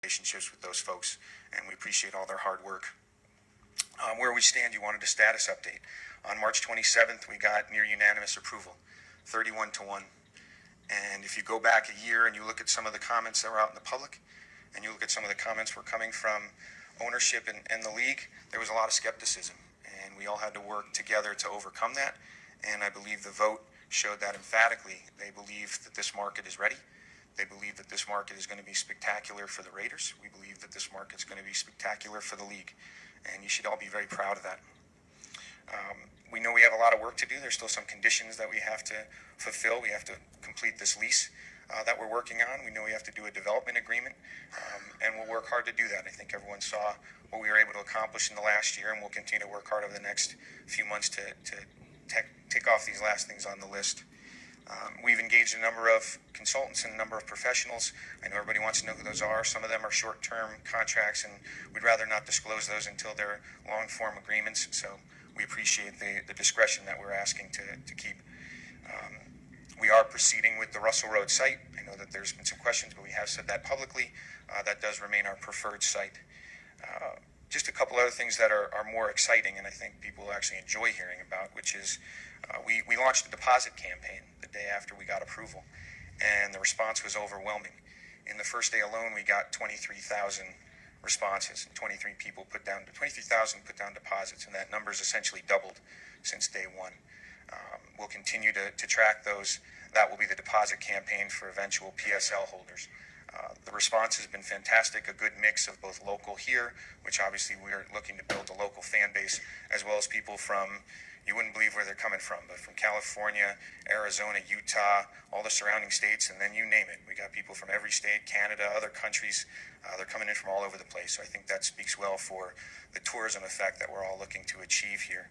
relationships with those folks, and we appreciate all their hard work. Where we stand, you wanted a status update. On March 27th, we got near unanimous approval, 31-1. And if you go back a year and you look at some of the comments that were out in the public, and you look at some of the comments were coming from ownership and the league, there was a lot of skepticism. And we all had to work together to overcome that. And I believe the vote showed that emphatically. They believe that this market is ready. They believe that this market is going to be spectacular for the Raiders. We believe that this market is going to be spectacular for the league. And you should all be very proud of that. We know we have a lot of work to do. There's still some conditions that we have to fulfill. We have to complete this lease that we're working on. We know we have to do a development agreement, and we'll work hard to do that. I think everyone saw what we were able to accomplish in the last year, and we'll continue to work hard over the next few months to tick off these last things on the list. We've engaged a number of consultants and a number of professionals. I know everybody wants to know who those are. Some of them are short-term contracts, and we'd rather not disclose those until they're long-form agreements. So we appreciate the discretion that we're asking to keep. We are proceeding with the Russell Road site. I know that there's been some questions, but we have said that publicly. That does remain our preferred site. Just a couple other things that are more exciting, and I think people actually enjoy hearing about, which is we launched a deposit campaign the day after we got approval, and the response was overwhelming. In the first day alone, we got 23,000 responses, and 23,000 put down deposits, and that number's essentially doubled since day one. We'll continue to track those. That will be the deposit campaign for eventual PSL holders. The response has been fantastic, a good mix of both local here, which obviously we're looking to build a local fan base, as well as people from, you wouldn't believe where they're coming from, but from California, Arizona, Utah, all the surrounding states, and then you name it. We got people from every state, Canada, other countries. They're coming in from all over the place. So I think that speaks well for the tourism effect that we're all looking to achieve here.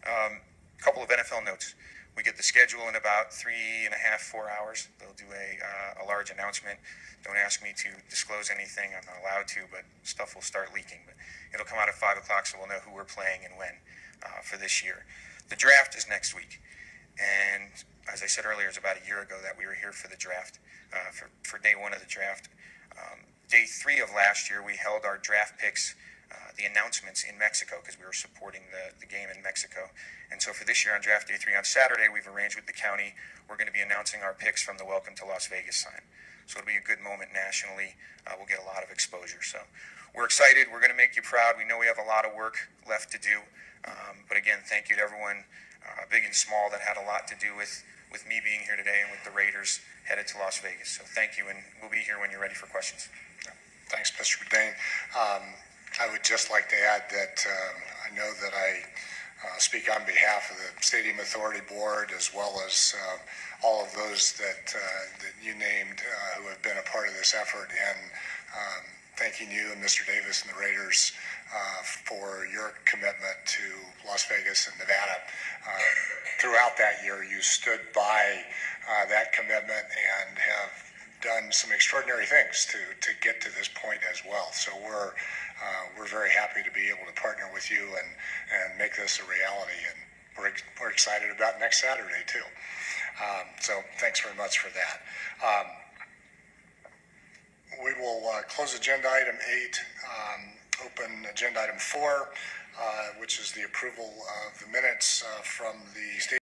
A couple of NFL notes. We get the schedule in about 3.5, 4 hours. They'll do a large announcement. Don't ask me to disclose anything. I'm not allowed to, but stuff will start leaking. But it'll come out at 5 o'clock, so we'll know who we're playing and when for this year. The draft is next week. And as I said earlier, it's about a year ago that we were here for the draft, for day one of the draft. Day 3 of last year, we held our draft picks, the announcements in Mexico, because we were supporting the game in Mexico. And so for this year on draft day 3 on Saturday, we've arranged with the county. We're going to be announcing our picks from the Welcome to Las Vegas sign. So it'll be a good moment nationally. We'll get a lot of exposure. So we're excited. We're going to make you proud. We know we have a lot of work left to do. But again, thank you to everyone, big and small, that had a lot to do with me being here today and with the Raiders headed to Las Vegas. So thank you, and we'll be here when you're ready for questions. Thanks, Mr. Badain. I would just like to add that I know that I speak on behalf of the Stadium Authority Board, as well as all of those that you named who have been a part of this effort, and thanking you and Mr. Davis and the Raiders for your commitment to Las Vegas and Nevada. Throughout that year, you stood by that commitment and have done some extraordinary things to get to this point as well. So we're very happy to be able to partner with you and make this a reality, and we're excited about next Saturday too. So thanks very much for that. We will close agenda item 8, open agenda item 4, which is the approval of the minutes from the state